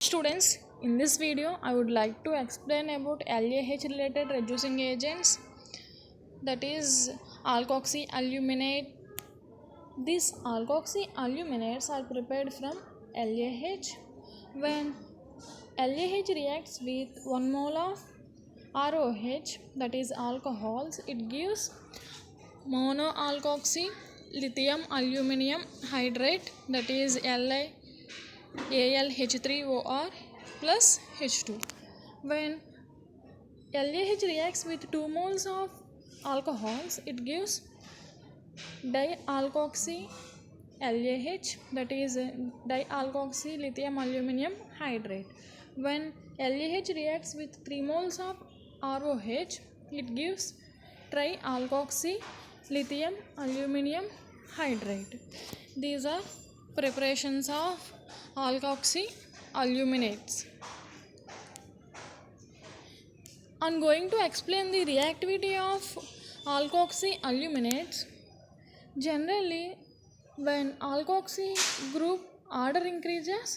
Students, in this video I would like to explain about LAH related reducing agents, that is alkoxyaluminate. These alkoxyaluminates are prepared from LAH. When LAH reacts with 1 mole of ROH, that is alcohols, it gives monoalkoxy lithium aluminium hydrate, that is AlH3OR plus H2. When LAH reacts with 2 moles of alcohols, it gives dialkoxy LAH, that is dialkoxy lithium aluminium hydrate. When LAH reacts with 3 moles of ROH, it gives trialkoxy lithium aluminium hydrate. These are preparations of alkoxyaluminates. I am going to explain the reactivity of alkoxyaluminates. Generally, when alkoxy group order increases,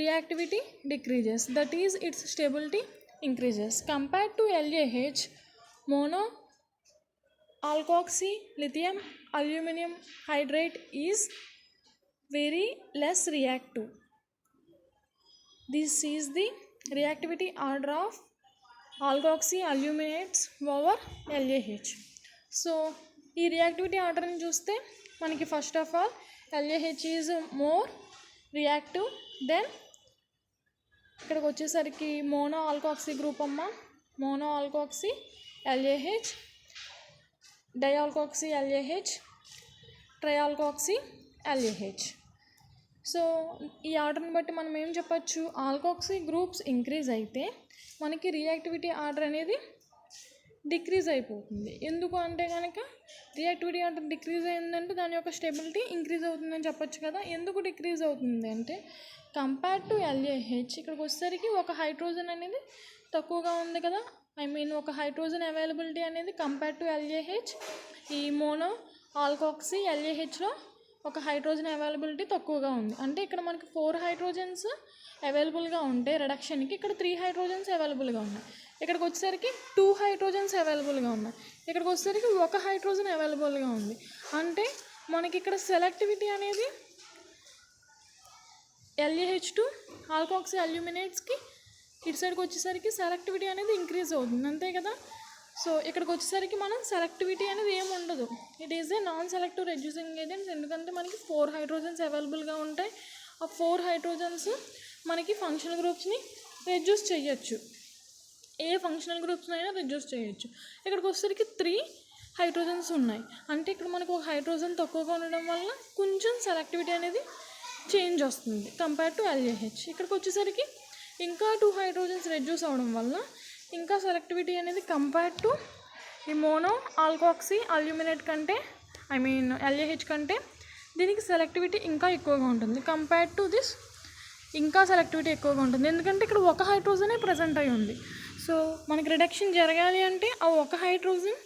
reactivity decreases, that is, its stability increases. Compared to LAH, monoalkoxy lithium aluminium hydrate is very less reactive. This is the reactivity order of alkoxyaluminates over LAH. So, ఈ reactivity ఆర్డర్ని చూస్తే మనకి first of all LAH is more reactive than ఇక్కడికి వచ్చేసరికి mono alkoxy group అమ్మ, mono alkoxy LAH, dialkoxy LAH, trialkoxy LAH. So ఈ ఆర్డర్ని బట్టి మనం ఏం చెప్పచ్చు, ఆల్కాక్సీ గ్రూప్స్ ఇంక్రీజ్ అయితే మనకి రియాక్టివిటీ ఆర్డర్ అనేది డిక్రీజ్ అయిపోతుంది. ఎందుకు అంటే కనుక రియాక్టివిటీ ఆర్డర్ డిక్రీజ్ అయిందంటే దాని యొక్క స్టెబిలిటీ ఇంక్రీజ్ అవుతుందని చెప్పొచ్చు కదా. ఎందుకు డిక్రీజ్ అవుతుంది అంటే కంపేర్ టు LAH ఇక్కడికి వచ్చేసరికి ఒక హైడ్రోజన్ అనేది తక్కువగా ఉంది కదా, ఒక హైడ్రోజన్ అవైలబిలిటీ అనేది కంపేర్ టు LAH. ఈ మోనో ఆల్కాక్సీ LAHలో ఒక హైడ్రోజన్ అవైలబిలిటీ తక్కువగా ఉంది. అంటే ఇక్కడ మనకి 4 హైడ్రోజన్స్ అవైలబుల్గా ఉంటే రిడక్షన్కి ఇక్కడ 3 హైడ్రోజన్స్ అవైలబుల్గా ఉన్నాయి. ఇక్కడికి వచ్చేసరికి 2 హైడ్రోజన్స్ అవైలబుల్గా ఉన్నాయి. ఇక్కడికి వచ్చేసరికి 1 హైడ్రోజన్ అవైలబుల్గా ఉంది. అంటే మనకి ఇక్కడ సెలెక్టివిటీ అనేది LAH టు ఆల్కాక్సియాల్యూమినేట్స్కి ఇటు సైడ్కి వచ్చేసరికి సెలెక్టివిటీ అనేది ఇంక్రీజ్ అవుతుంది, అంతే కదా. సో ఇక్కడికి వచ్చేసరికి మనం సెలెక్టివిటీ అనేది ఏమి ఉండదు. It is a non selective reducing agents. ఎందుకంటే మనకి 4 హైడ్రోజన్స్ అవైలబుల్గా ఉంటాయి. ఆ 4 హైడ్రోజన్స్ మనకి ఫంక్షనల్ గ్రూప్స్ని రెడ్యూస్ చేయొచ్చు, ఏ ఫంక్షనల్ గ్రూప్స్ని అయినా రెడ్యూస్ చేయొచ్చు. ఇక్కడికి వచ్చేసరికి 3 హైడ్రోజన్స్ ఉన్నాయి. అంటే ఇక్కడ మనకు ఒక హైడ్రోజన్ తక్కువగా ఉండడం వల్ల కొంచెం సెలెక్టివిటీ అనేది చేంజ్ వస్తుంది కంపేర్ టు LAH. ఇక్కడికి వచ్చేసరికి ఇంకా 2 హైడ్రోజన్స్ రెడ్యూస్ అవ్వడం వల్ల ఇంకా సెలెక్టివిటీ అనేది కంపేర్ టు ఈ మోనో ఆల్కాక్సీ అల్యూమినేట్ కంటే LAH కంటే దీనికి సెలెక్టివిటీ ఇంకా ఎక్కువగా ఉంటుంది. కంపేర్ టు దిస్ ఇంకా సెలెక్టివిటీ ఎక్కువగా ఉంటుంది, ఎందుకంటే ఇక్కడ ఒక హైడ్రోజనే ప్రజెంట్ అయి ఉంది. సో మనకి రిడక్షన్ జరగాలి అంటే ఆ ఒక హైడ్రోజన్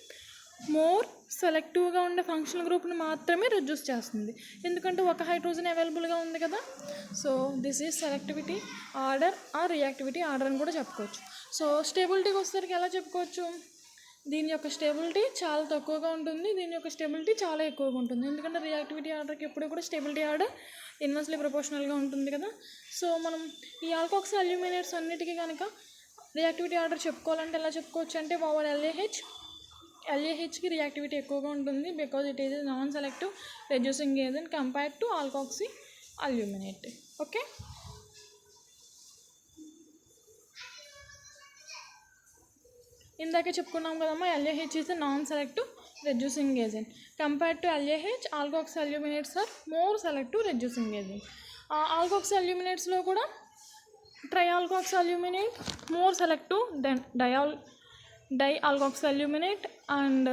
మోర్ సెలెక్టివ్గా ఉండే ఫంక్షనల్ గ్రూప్ని మాత్రమే రెడ్యూస్ చేస్తుంది, ఎందుకంటే ఒక హైడ్రోజన్ అవైలబుల్గా ఉంది కదా. So this is selectivity order ఆ రియాక్టివిటీ ఆర్డర్ అని కూడా చెప్పుకోవచ్చు. సో స్టెబిలిటీకి వచ్చేసరికి ఎలా చెప్పుకోవచ్చు, దీని యొక్క స్టెబిలిటీ చాలా తక్కువగా ఉంటుంది, దీని యొక్క స్టెబిలిటీ చాలా ఎక్కువగా ఉంటుంది. ఎందుకంటే రియాక్టివిటీ ఆర్డర్కి ఎప్పుడు కూడా స్టెబిలిటీ ఆర్డర్ ఇన్వర్స్లీ ప్రపోర్షనల్గా ఉంటుంది కదా. సో మనం ఈ ఆల్కాక్సియాల్యూమినేట్స్ అన్నిటికీ కనుక రియాక్టివిటీ ఆర్డర్ చెప్పుకోవాలంటే ఎలా చెప్పుకోవచ్చు అంటే ఓవర్ LAHకి రియాక్టివిటీ ఎక్కువగా ఉంటుంది, because it is non selective reducing agent compared to alkoxyaluminate. Okay, ఇందాకే చెప్పుకున్నాం కదమ్మా, LAH is non selective reducing agent. Compared to LAH, alkoxyaluminates are more selective reducing agent. ఆల్కాక్సియాల్యూమినేట్స్లో కూడా trialkoxyaluminate more selective than dialkoxyaluminate and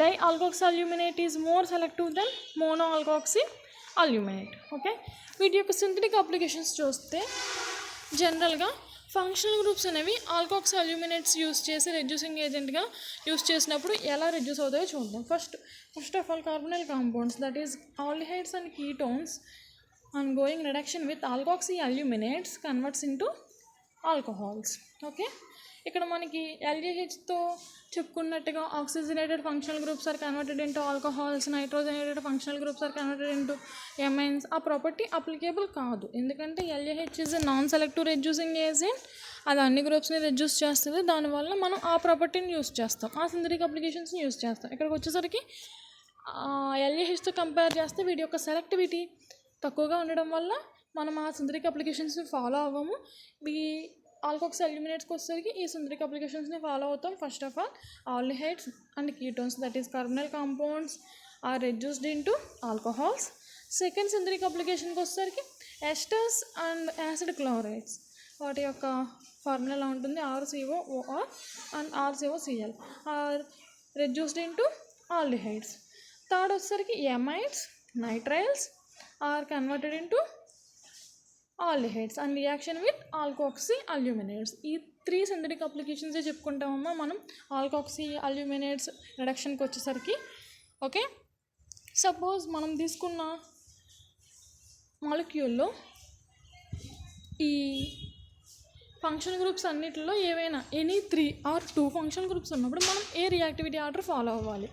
dialkoxyaluminate is more selective than monoalkoxyaluminate. Okay, వీటి యొక్క synthetic applications చూస్తే జనరల్గా functional groups అనేవి alkoxyaluminates use చేసి reducing ఏజెంట్గా use చేసినప్పుడు ఎలా రెడ్యూస్ అవుతాయో చూద్దాం. First of all carbonyl compounds, that is aldehydes and ketones ongoing reduction with alkoxy aluminates converts into alcohols. Okay, ఇక్కడ మనకి LAHతో చెప్పుకున్నట్టుగా oxygenated functional groups are converted into alcohols, nitrogenated functional groups are converted into amines. ఆ property applicable కాదు, ఎందుకంటే LAH is a non selective reducing agent. అది అన్ని గ్రూప్స్ని reduce చేస్తుంది, దానివల్ల మనం ఆ ప్రాపర్టీని యూస్ చేస్తాం, ఆ సింథటిక్ అప్లికేషన్స్ని యూస్ చేస్తాం. ఇక్కడికి వచ్చేసరికి LAHతో కంపేర్ చేస్తే వీటి యొక్క సెలెక్టివిటీ తక్కువగా ఉండడం వల్ల మనం ఆ సింథటిక్ అప్లికేషన్స్ని ఫాలో అవ్వము. ఈ ఆల్కోక్సీ అల్యూమినేట్స్కి వచ్చేసరికి ఈ సింథటిక్ అప్లికేషన్స్ని ఫాలో అవుతాం. First of all aldehydes and ketones, that is carbonyl compounds are reduced into alcohols. Second synthetic అప్లికేషన్కి వచ్చేసరికి ఎస్టర్స్ అండ్ యాసిడ్ క్లోరైడ్స్, వాటి యొక్క ఫార్ములా ఎలా ఉంటుంది, RCOOR and RCOCl are reduced into aldehydes. Third వచ్చేసరికి amides, nitriles are converted into aldehydes and reaction with alkoxy aluminates. ఈ 3 synthetic అప్లికేషన్సే చెప్పుకుంటామమ్మా మనం ఆల్కోక్సీ అల్యూమినేట్స్ రిడక్షన్కి వచ్చేసరికి. ఓకే, సపోజ్ మనం తీసుకున్న మాలిక్యూల్లో ఈ ఫంక్షన్ గ్రూప్స్ అన్నిటిలో ఏవైనా ఎనీ 3 or 2 ఫంక్షన్ గ్రూప్స్ ఉన్నప్పుడు మనం ఏ రియాక్టివిటీ ఆర్డర్ ఫాలో అవ్వాలి,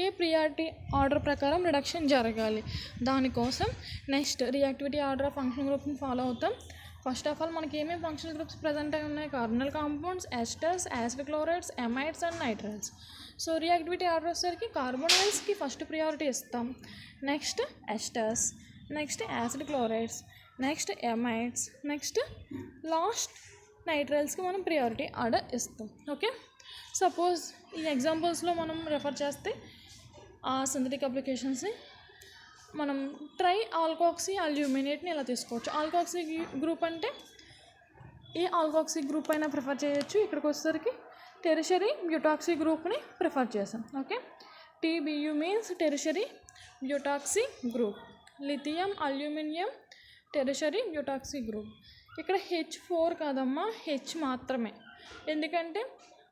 ఏ ప్రియారిటీ ఆర్డర్ ప్రకారం రిడక్షన్ జరగాలి, దానికోసం next reactivity order of function గ్రూప్ని ఫాలో అవుతాం. ఫస్ట్ ఆఫ్ ఆల్ మనకి ఏమేమి ఫంక్షన్ గ్రూప్స్ ప్రజెంట్ అయి ఉన్నాయి, carbonyl compounds, esters, acid chlorides, amides and nitriles. So reactivity order వచ్చేసరికి కార్బోనైల్స్కి ఫస్ట్ ప్రియారిటీ ఇస్తాం, next esters, next acid chlorides, next amides, next last నైట్రైల్స్కి మనం ప్రియారిటీ ఆర్డర్ ఇస్తాం. ఓకే, సపోజ్ ఈ ఎగ్జాంపుల్స్లో మనం రెఫర్ చేస్తే ఆ సింథటిక్ అప్లికేషన్స్ని మనం ట్రై ఆల్కోక్సీ అల్యూమినేట్ని ఇలా తీసుకోవచ్చు. ఆల్కోక్సీ గ్రూప్ అంటే ఏ ఆల్కోక్సీ గ్రూప్ అయినా ప్రిఫర్ చేయొచ్చు. ఇక్కడికి వచ్చేసరికి టెరిషరీ బ్యూటాక్సీ గ్రూప్ని ప్రిఫర్ చేసాం. Okay, TBU means tertiary butoxy group, lithium aluminium tertiary butoxy group. ఇక్కడ H4 కాదమ్మా, H మాత్రమే, ఎందుకంటే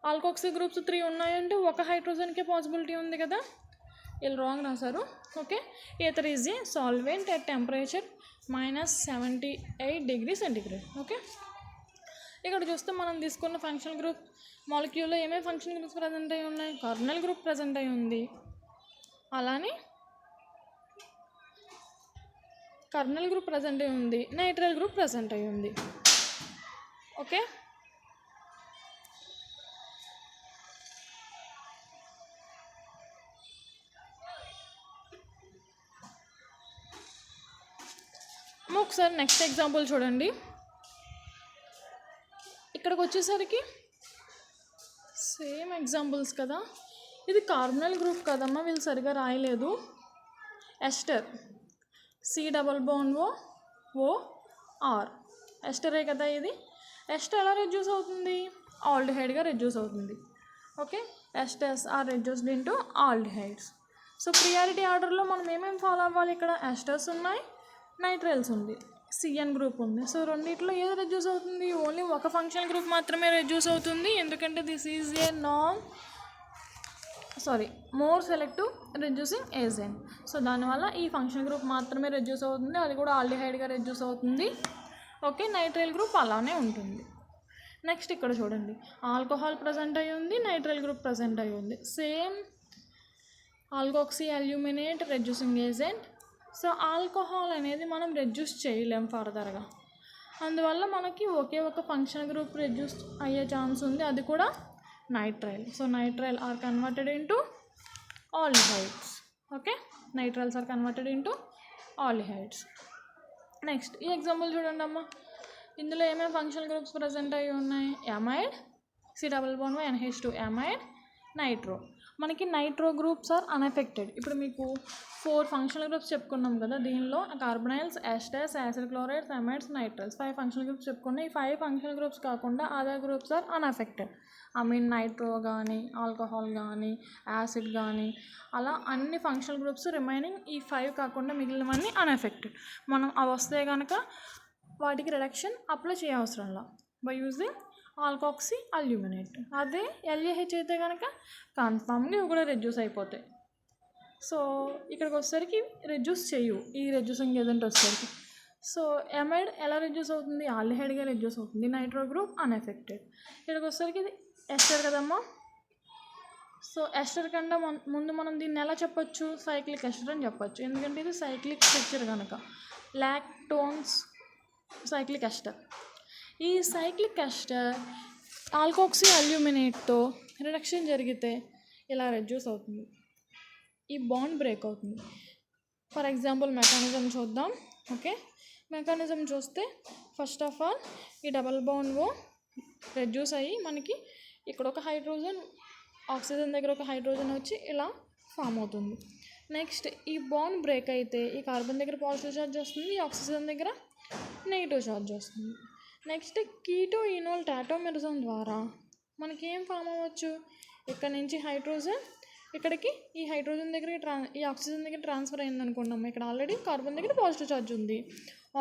ఆల్కోక్సీ గ్రూప్స్ 3 ఉన్నాయంటే ఒక హైడ్రోజన్కే పాసిబిలిటీ ఉంది కదా, వీళ్ళు రాంగ్ రాశారు. Okay, ether is a solvent at temperature -78 degrees centigrade. Okay, ఇక్కడ చూస్తే మనం తీసుకున్న ఫంక్షనల్ గ్రూప్ మాలిక్యూల్లో ఏమేమి ఫంక్షన్ గ్రూప్స్ ప్రజెంట్ అయి ఉన్నాయి, కార్బనల్ గ్రూప్ ప్రజెంట్ అయి ఉంది, అలానే కార్బనల్ గ్రూప్ ప్రజెంట్ అయి ఉంది, నైట్రైల్ గ్రూప్ ప్రజెంట్ అయి ఉంది. ఓకే, ఒకసారి నెక్స్ట్ ఎగ్జాంపుల్ చూడండి. ఇక్కడికి వచ్చేసరికి సేమ్ ఎగ్జాంపుల్స్ కదా, ఇది కార్బనల్ గ్రూప్ కదమ్మా, వీళ్ళు సరిగా రాయలేదు. ఎస్టర్ COOR ఎస్టరే కదా ఇది. ఎస్టర్ ఎలా రెడ్యూస్ అవుతుంది, ఆల్డిహైడ్గా రెడ్యూస్ అవుతుంది. Okay, esters are reduced into aldehydes. So priority ఆర్డర్లో మనం ఏమేమి ఫాలో అవ్వాలి, ఇక్కడ ఎస్టర్స్ ఉన్నాయి, నైట్రైల్స్ ఉంది, CN గ్రూప్ ఉంది. సో రెండిట్లో ఏది రెడ్యూస్ అవుతుంది, ఓన్లీ ఒక ఫంక్షన్ గ్రూప్ మాత్రమే రెడ్యూస్ అవుతుంది, ఎందుకంటే this is a more selective reducing agent. So దానివల్ల ఈ ఫంక్షన్ గ్రూప్ మాత్రమే రెడ్యూస్ అవుతుంది, అది కూడా ఆల్డిహైడ్గా రెడ్యూస్ అవుతుంది. ఓకే, నైట్రైల్ గ్రూప్ అలానే ఉంటుంది. నెక్స్ట్ ఇక్కడ చూడండి, ఆల్కహాల్ ప్రజెంట్ అయి ఉంది, నైట్రైల్ గ్రూప్ ప్రజెంట్ అయి ఉంది, same alkoxy aluminate reducing agent. So alcohol అనేది మనం రెడ్యూస్ చేయలేం ఫర్దర్గా, అందువల్ల మనకి ఒకే ఒక ఫంక్షన్ గ్రూప్ రెడ్యూస్ అయ్యే ఛాన్స్ ఉంది, అది కూడా nitrile. So nitrile are converted into aldehydes. Okay, nitriles are converted into aldehydes. Next ఈ ఎగ్జాంపుల్ చూడండి అమ్మా, ఇందులో ఏమేమి ఫంక్షన్ గ్రూప్స్ ప్రజెంట్ అయ్యి ఉన్నాయి, ఎమైడ్, COONYNH2 ఎమైడ్, నైట్రో. మనకి నైట్రో గ్రూప్స్ ఆర్ అన్ఎఫెక్టెడ్. ఇప్పుడు మీకు 4 ఫంక్షనల్ గ్రూప్స్ చెప్పుకున్నాం కదా, దీనిలో carbonyls, esters, acid chlorides, amides, nitriles 5 functional groups చెప్పుకున్నాం. ఈ 5 ఫంక్షనల్ గ్రూప్స్ కాకుండా other groups are unaffected. Nitro కానీ, ఆల్కహాల్ కానీ, యాసిడ్ కానీ, అలా అన్ని ఫంక్షనల్ గ్రూప్స్ రిమైనింగ్ ఈ 5 కాకుండా మిగిలినవన్నీ అన్ఎఫెక్టెడ్. మనం అవి వస్తే కనుక వాటికి రిడక్షన్ అప్లై చేయవసరంలా బై యూజింగ్ ఆల్కోక్సీ అల్యూమినేట్. అదే LAH అయితే కనుక కన్ఫామ్గా ఇవి కూడా రెడ్యూస్ అయిపోతాయి. సో ఇక్కడికి వచ్చేసరికి రెడ్యూస్ చేయు ఈ రెడ్యూసింగ్ ఏజెంట్ వచ్చేసరికి. సో ఎమైడ్ ఎలా రెడ్యూస్ అవుతుంది, ఆల్డిహైడ్గా రెడ్యూస్ అవుతుంది, నైట్రో గ్రూప్ అన్ఎఫెక్టెడ్. ఇక్కడికి వచ్చేసరికి ఇది ఎస్టర్ కదమ్మా. సో ఎస్టర్ కన్నా ముందు మనం దీన్ని ఎలా చెప్పొచ్చు, సైక్లిక్ ఎస్టర్ అని చెప్పొచ్చు, ఎందుకంటే ఇది సైక్లిక్ స్ట్రక్చర్ కనుక. Lactones cyclic ester. ఈ సైక్లిక్ ఎస్టర్ ఆల్కోక్సీ అల్యూమినేట్తో రిడక్షన్ జరిగితే ఇలా రెడ్యూస్ అవుతుంది, ఈ బాండ్ బ్రేక్ అవుతుంది. ఫర్ ఎగ్జాంపుల్ మెకానిజం చూద్దాం. ఓకే, మెకానిజం చూస్తే ఫస్ట్ ఆఫ్ ఆల్ ఈ డబల్ బాండ్ రెడ్యూస్ అయ్యి మనకి ఇక్కడ ఒక హైడ్రోజన్, ఆక్సిజన్ దగ్గర ఒక హైడ్రోజన్ వచ్చి ఇలా ఫామ్ అవుతుంది. నెక్స్ట్ ఈ బాండ్ బ్రేక్ అయితే ఈ కార్బన్ దగ్గర పాజిటివ్ ఛార్జ్ వస్తుంది, ఈ ఆక్సిజన్ దగ్గర నెగిటివ్ ఛార్జ్ వస్తుంది. నెక్స్ట్ కీటో ఈనోల్ టాటోమెరిజం ద్వారా మనకి ఏం ఫామ్ అవ్వచ్చు, ఇక్కడ నుంచి హైడ్రోజన్ ఇక్కడికి ఈ హైడ్రోజన్ దగ్గర ఈ ఆక్సిజన్ దగ్గర ట్రాన్స్ఫర్ అయింది అనుకున్నాము. ఇక్కడ ఆల్రెడీ కార్బన్ దగ్గర పాజిటివ్ ఛార్జ్ ఉంది,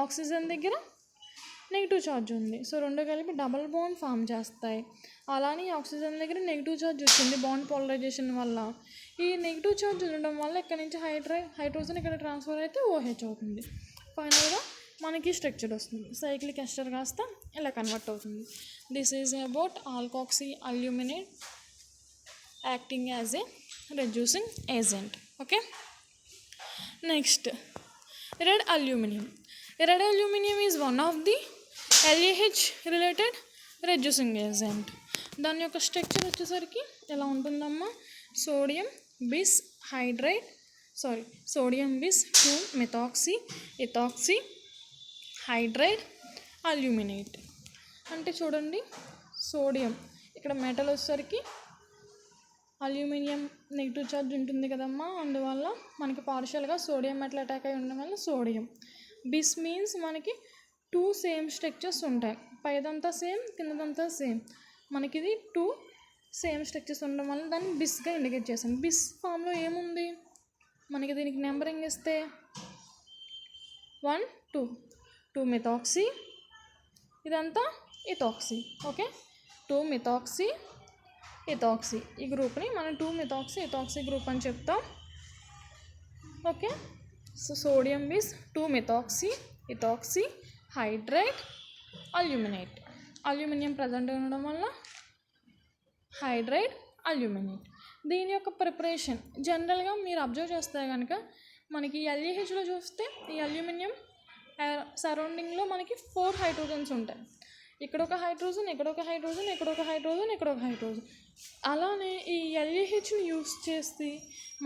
ఆక్సిజన్ దగ్గర నెగిటివ్ ఛార్జ్ ఉంది. సో రెండు కలిపి డబల్ బాండ్ ఫామ్ చేస్తాయి. అలానే ఆక్సిజన్ దగ్గర నెగిటివ్ ఛార్జ్ వచ్చింది బాండ్ పోలరైజేషన్ వల్ల. ఈ నెగిటివ్ ఛార్జ్ ఉండడం వల్ల ఇక్కడ నుంచి హైడ్రోజన్ ఇక్కడ ట్రాన్స్ఫర్ అయితే OH అవుతుంది. ఫైనల్గా మనకి స్ట్రక్చర్ వస్తుంది, సైక్లిక్ ఎస్టర్ కాస్త ఇలా కన్వర్ట్ అవుతుంది. This is about alkoxy aluminate acting as a reducing agent. Okay, next red aluminum. Red aluminum is one of the LAH related reducing agent. దాని యొక్క స్ట్రక్చర్ వచ్చేసరికి ఎలా ఉంటుందమ్మా, sodium bis 2-methoxy ethoxy hydride aluminate. అంటే చూడండి, sodium ఇక్కడ metal వచ్చేసరికి aluminium negative charge ఉంటుంది కదమ్మా, అందువల్ల మనకి పార్షియల్గా సోడియం మెటల్ అటాక్ అయి ఉండడం వల్ల సోడియం. బిస్ మీన్స్ మనకి 2 సేమ్ స్ట్రక్చర్స్ ఉంటాయి, పైదంతా సేమ్ కిందదంతా సేమ్, మనకి ఇది 2 సేమ్ స్ట్రక్చర్స్ ఉండడం వల్ల దాన్ని బిస్గా ఇండికేట్ చేస్తాం. బిస్ ఫామ్లో ఏముంది మనకి, దీనికి నెంబరింగ్ ఇస్తే 1 2-methoxy, ఇదంతా ఇథాక్సీ. ఓకే, 2-methoxy ethoxy, ఈ గ్రూప్ని మనం 2-methoxy ethoxy గ్రూప్ అని చెప్తాం. Okay, so sodium bis 2-methoxy ethoxy hydride aluminate. Aluminium present ఉండడం వల్ల హైడ్రైడ్ అల్యూమినేట్. దీని యొక్క ప్రిపరేషన్ జనరల్గా మీరు అబ్జర్వ్ చేస్తే కనుక మనకి LAHలో చూస్తే ఈ అల్యూమినియం సరౌండింగ్లో మనకి 4 హైడ్రోజన్స్ ఉంటాయి. ఇక్కడ ఒక హైడ్రోజన్, ఇక్కడ ఒక హైడ్రోజన్, ఇక్కడ ఒక హైడ్రోజన్, ఇక్కడ ఒక హైడ్రోజన్. అలానే ఈ LAHని యూస్ చేసి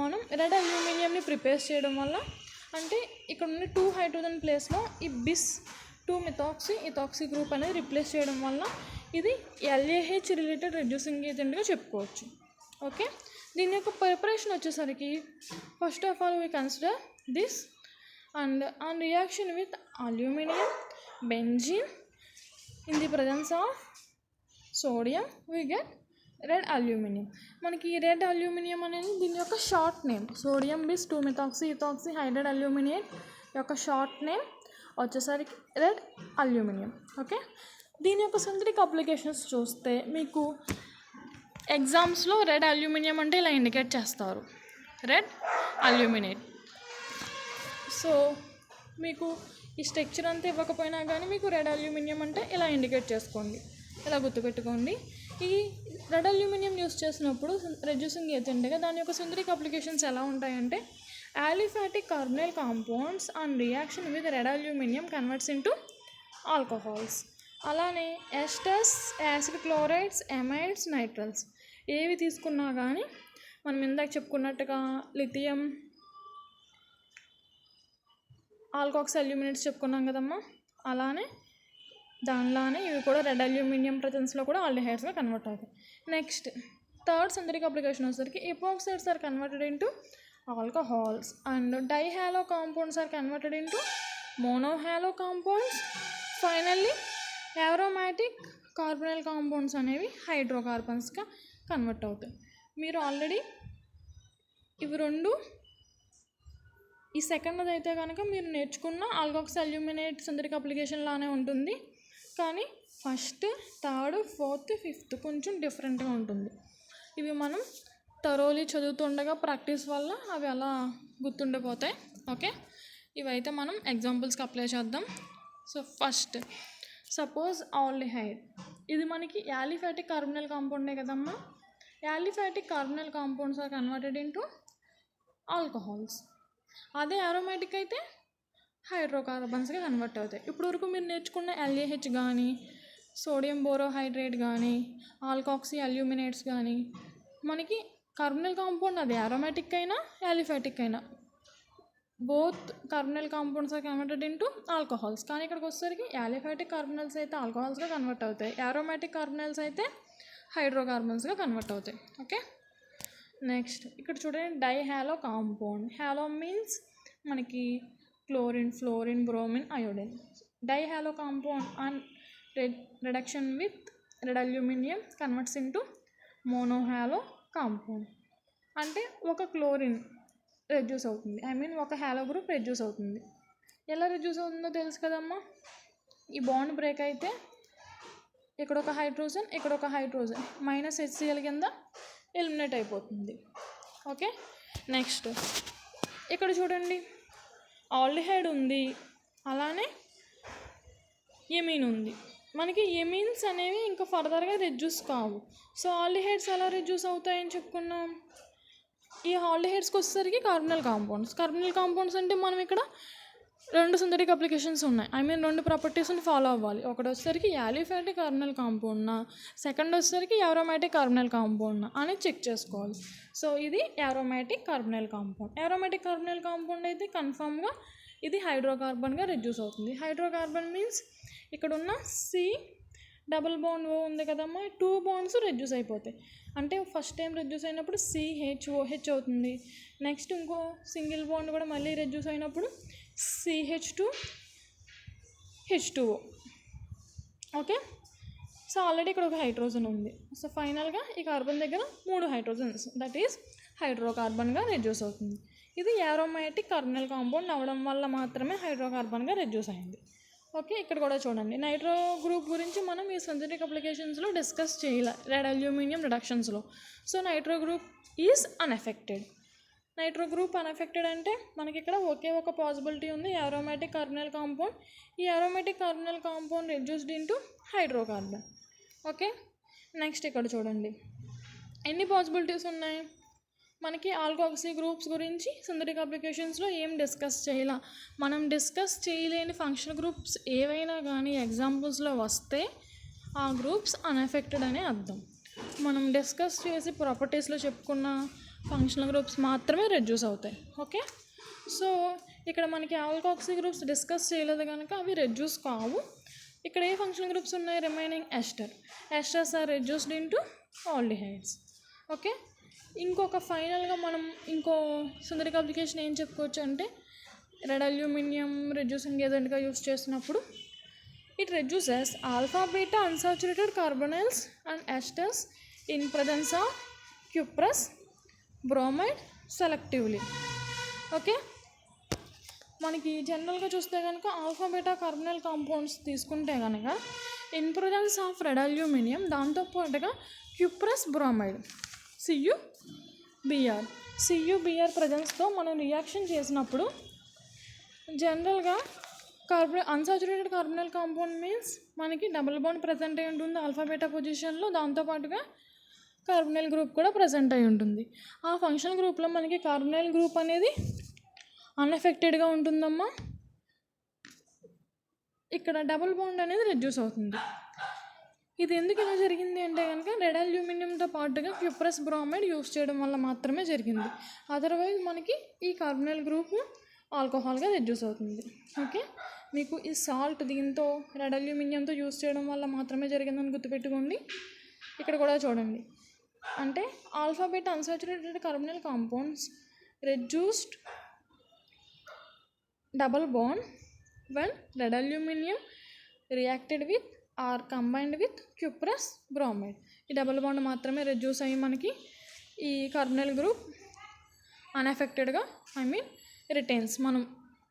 మనం రెడ్ అల్యూమినియంని ప్రిపేర్ చేయడం వల్ల, అంటే ఇక్కడ ఉన్న 2 హైడ్రోజన్ ప్లేస్లో ఈ బిస్ 2-methoxy ethoxy గ్రూప్ అనేది రిప్లేస్ చేయడం వల్ల ఇది LAH రిలేటెడ్ రెడ్యూసింగ్ ఏజెంట్గా చెప్పుకోవచ్చు. ఓకే, దీని యొక్క ప్రిపరేషన్ వచ్చేసరికి first of all we consider this and on reaction with aluminium benzene in the presence of sodium we get red aluminum. మనకి ఈ రెడ్ అల్యూమినియం అనేది దీని యొక్క short name, sodium bis 2-methoxy ethoxy hydride aluminate యొక్క short name వచ్చేసరికి red aluminium. Okay, దీని యొక్క synthetic applications చూస్తే మీకు ఎగ్జామ్స్లో రెడ్ అల్యూమినియం అంటే ఇలా ఇండికేట్ చేస్తారు, రెడ్ అల్యూమినేట్. సో మీకు ఈ స్ట్రక్చర్ అంతా ఇవ్వకపోయినా కానీ మీకు రెడ్ అల్యూమినియం అంటే ఇలా ఇండికేట్ చేసుకోండి, ఇలా గుర్తుపెట్టుకోండి. ఈ రెడ్ అల్యూమినియం యూస్ చేసినప్పుడు రెడ్యూసింగ్ ఏజెంట్గా దాని యొక్క సింథటిక్ అప్లికేషన్స్ ఎలా ఉంటాయంటే, aliphatic carbonyl compounds on reaction with red aluminum converts into alcohols. అలానే ఎస్టర్స్, యాసిడ్ క్లోరైడ్స్, ఎమైడ్స్, నైట్రల్స్ ఏవి తీసుకున్నా కానీ మనం ఇందాక చెప్పుకున్నట్టుగా లిథియం, ఆల్కాక్సీ అల్యూమినేట్స్ చెప్పుకున్నాం కదమ్మా, అలానే దానిలానే ఇవి కూడా రెడ్ అల్యూమినియం ప్రజెన్స్లో కూడా ఆల్డిహైడ్స్గా కన్వర్ట్ అవుతాయి. నెక్స్ట్ థర్డ్ సింథటిక్ అప్లికేషన్ వచ్చేసరికి epoxides are converted into alcohols and dihalo compounds are converted into monohalo compounds. Finally aromatic carbonyl compounds అనేవి హైడ్రోకార్బన్స్గా కన్వర్ట్ అవుతాయి. మీరు ఆల్రెడీ ఇవి రెండు ఈ సెకండ్ది అయితే కనుక మీరు నేర్చుకున్న ఆల్కాక్సీ అల్యూమినేట్ సింథటిక్ అప్లికేషన్ లానే ఉంటుంది, కానీ ఫస్ట్, థర్డ్, ఫోర్త్, ఫిఫ్త్ కొంచెం డిఫరెంట్గా ఉంటుంది. ఇవి మనం థరోలీ చదువుతుండగా ప్రాక్టీస్ వల్ల అవి అలా గుర్తుండిపోతాయి. ఓకే, ఇవైతే మనం ఎగ్జాంపుల్స్కి అప్లై చేద్దాం. సో ఫస్ట్ సపోజ్ ఆల్డిహైడ్, ఇది మనకి యాలిఫాటిక్ కార్బనల్ కాంపౌండే కదమ్మా. Aliphatic carbonyl compounds are converted into alcohols. అదే అరోమాటిక్ అయితే హైడ్రోకార్బన్స్గా కన్వర్ట్ అవుతాయి. ఇప్పుడు వరకు మీరు నేర్చుకున్న LAH కానీ, సోడియం బోరోహైడ్రేట్ కానీ, ఆల్కాక్సీ అల్యూమినేట్స్ కానీ మనకి కార్బనల్ కాంపౌండ్ అది అరోమాటిక్ అయినా యాలిఫాటిక్ అయినా both carbonyl compounds are converted into alcohols. కానీ ఇక్కడికి వచ్చేసరికి యాలిఫాటిక్ కార్బనల్స్ అయితే ఆల్కహాల్స్గా కన్వర్ట్ అవుతాయి, అరోమాటిక్ కార్బనల్స్ అయితే హైడ్రోకార్బన్స్గా కన్వర్ట్ అవుతాయి. ఓకే, నెక్స్ట్ ఇక్కడ చూడండి డైహాలో కాంపౌండ్. హ్యాలో మీన్స్ మనకి chlorine, fluorine, bromine, iodine. Dihalo compound and reduction with red aluminum converts into monohalo compound. అంటే ఒక క్లోరిన్ రెడ్యూస్ అవుతుంది, ఒక హాలో గ్రూప్ రెడ్యూస్ అవుతుంది. ఎలా రెడ్యూస్ అవుతుందో తెలుసు కదమ్మా. ఈ బాండ్ బ్రేక్ అయితే ఇక్కడ ఒక హైడ్రోజన్, ఇక్కడ ఒక హైడ్రోజన్ -HCl కింద ఎలిమినేట్ అయిపోతుంది. ఓకే, నెక్స్ట్ ఇక్కడ చూడండి ఆల్డిహైడ్ ఉంది, అలానే ఎమీన్ ఉంది. మనకి ఎమీన్స్ అనేవి ఇంకా ఫర్దర్గా రెడ్యూస్ కావు. సో ఆల్డిహైడ్స్ ఎలా రెడ్యూస్ అవుతాయని చెప్పుకున్నాం. ఈ ఆల్డిహైడ్స్కి వచ్చేసరికి కార్బనల్ కాంపౌండ్స్ అంటే మనం ఇక్కడ 2 సింథటిక్ అప్లికేషన్స్ ఉన్నాయి. రెండు ప్రాపర్టీస్ని ఫాలో అవ్వాలి. ఒకటి వచ్చేసరికి యాలిఫాటిక్ కార్బనల్ కాంపౌండ్నా, సెకండ్ వచ్చేసరికి అరోమాటిక్ కార్బనల్ కాంపౌండ్నా అని చెక్ చేసుకోవాలి. సో ఇది అరోమాటిక్ కార్బనల్ కాంపౌండ్ అయితే కన్ఫామ్గా ఇది హైడ్రోకార్బన్గా రెడ్యూస్ అవుతుంది. హైడ్రోకార్బన్ మీన్స్ ఇక్కడ ఉన్న C డబుల్ బాండ్ O ఉంది కదమ్మా, 2 బాండ్స్ రెడ్యూస్ అయిపోతాయి. అంటే ఫస్ట్ టైం రెడ్యూస్ అయినప్పుడు CHOH అవుతుంది. నెక్స్ట్ ఇంకో సింగిల్ బాండ్ కూడా మళ్ళీ రెడ్యూస్ అయినప్పుడు CH2H2O. ఓకే, సో ఆల్రెడీ ఇక్కడ ఒక హైడ్రోజన్ ఉంది. సో ఫైనల్గా ఈ కార్బన్ దగ్గర 3 హైడ్రోజన్స్, దట్ ఈస్ హైడ్రోకార్బన్గా రెడ్యూస్ అవుతుంది. ఇది అరోమాటిక్ కార్బనల్ కాంపౌండ్ అవ్వడం వల్ల మాత్రమే హైడ్రోకార్బన్గా రెడ్యూస్ అయింది. ఓకే, ఇక్కడ కూడా చూడండి నైట్రో గ్రూప్ గురించి మనం ఈ సింథటిక్ అప్లికేషన్స్లో డిస్కస్ చేయాలి రెడ్ అల్యూమినియం రిడక్షన్స్లో. So nitro group is unaffected. Nitro group unaffected అంటే మనకి ఇక్కడ ఒకే ఒక పాసిబిలిటీ ఉంది, అరోమాటిక్ కార్బనల్ కాంపౌండ్. ఈ aromatic carbonyl compound reduced into hydrocarbon. Okay, next ఇక్కడ చూడండి ఎన్ని పాసిబిలిటీస్ ఉన్నాయి. మనకి ఆల్కాక్సీ గ్రూప్స్ గురించి సింథటిక్ అప్లికేషన్స్లో ఏం డిస్కస్ చేయాల. మనం డిస్కస్ చేయలేని ఫంక్షనల్ గ్రూప్స్ ఏవైనా కానీ ఎగ్జాంపుల్స్లో వస్తే ఆ గ్రూప్స్ అన్ఎఫెక్టెడ్ అనే అర్థం. మనం డిస్కస్ చేసి ప్రాపర్టీస్లో చెప్పుకున్న ఫంక్షనల్ గ్రూప్స్ మాత్రమే రెడ్యూస్ అవుతాయి. ఓకే, సో ఇక్కడ మనకి ఆల్కాక్సీ గ్రూప్స్ డిస్కస్ చేయలేదు కనుక అవి రెడ్యూస్ కావు. ఇక్కడ ఏ ఫంక్షనల్ గ్రూప్స్ ఉన్నాయి, remaining esters are reduced into aldehydes. Okay, ఇంకొక ఫైనల్గా మనం ఇంకో సింథటిక్ అప్లికేషన్ ఏం చెప్పుకోవచ్చు అంటే రెడ్ అల్యూమినియం రెడ్యూసింగ్ ఏజెంట్గా యూస్ చేసినప్పుడు it reduces alpha beta unsaturated carbonyls and esters in presence of cuprous bromide selectively. Okay, మనకి జనరల్గా చూస్తే కనుక ఆల్ఫా బీటా కార్బనల్ కాంపౌండ్స్ తీసుకుంటే కనుక in presence of red aluminium దాంతోపాటుగా క్యూప్రస్ బ్రోమైడ్ CuBr ప్రజెన్స్తో మనం రియాక్షన్ చేసినప్పుడు జనరల్గా అన్సాచురేటెడ్ కార్బనల్ కాంపౌండ్ మీన్స్ మనకి డబుల్ బాండ్ ప్రజెంట్ అయి ఉంటుంది ఆల్ఫా బీటా పొజిషన్లో, దాంతోపాటుగా కార్బనల్ గ్రూప్ కూడా ప్రజెంట్ అయి ఉంటుంది. ఆ ఫంక్షనల్ గ్రూప్లో మనకి కార్బనల్ గ్రూప్ అనేది అన్ఎఫెక్టెడ్గా ఉంటుందమ్మా. ఇక్కడ డబుల్ బాండ్ అనేది రెడ్యూస్ అవుతుంది. ఇది ఎందుకు ఇలా జరిగింది అంటే కనుక రెడ్ అల్యూమినియంతో పాటుగా క్యూప్రస్ బ్రోమైడ్ యూస్ చేయడం వల్ల మాత్రమే జరిగింది. అదర్వైజ్ మనకి ఈ కార్బనల్ గ్రూప్ ఆల్కహాల్గా రెడ్యూస్ అవుతుంది. ఓకే, మీకు ఈ సాల్ట్ దీంతో రెడ్ అల్యూమినియంతో యూస్ చేయడం వల్ల మాత్రమే జరిగిందని గుర్తుపెట్టుకోండి. ఇక్కడ కూడా చూడండి, అంటే alpha beta unsaturated carbonyl compounds reduced double bond when red aluminium reacted with or combined with cuprous bromide. ఈ డబుల్ బాండ్ మాత్రమే రెడ్యూస్ అయ్యి మనకి ఈ కార్బనల్ గ్రూప్ అన్ఎఫెక్టెడ్గా రిటైన్స్. మనం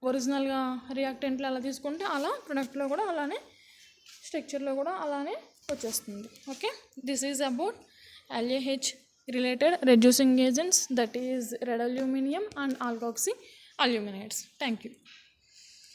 ఒరిజినల్గా రియాక్టెంట్లు ఎలా తీసుకుంటే అలా ప్రొడక్ట్లో కూడా అలానే స్ట్రక్చర్లో కూడా అలానే వచ్చేస్తుంది. Okay, this is about LAH related reducing agents, that is red aluminium and alkoxy aluminates. Thank you.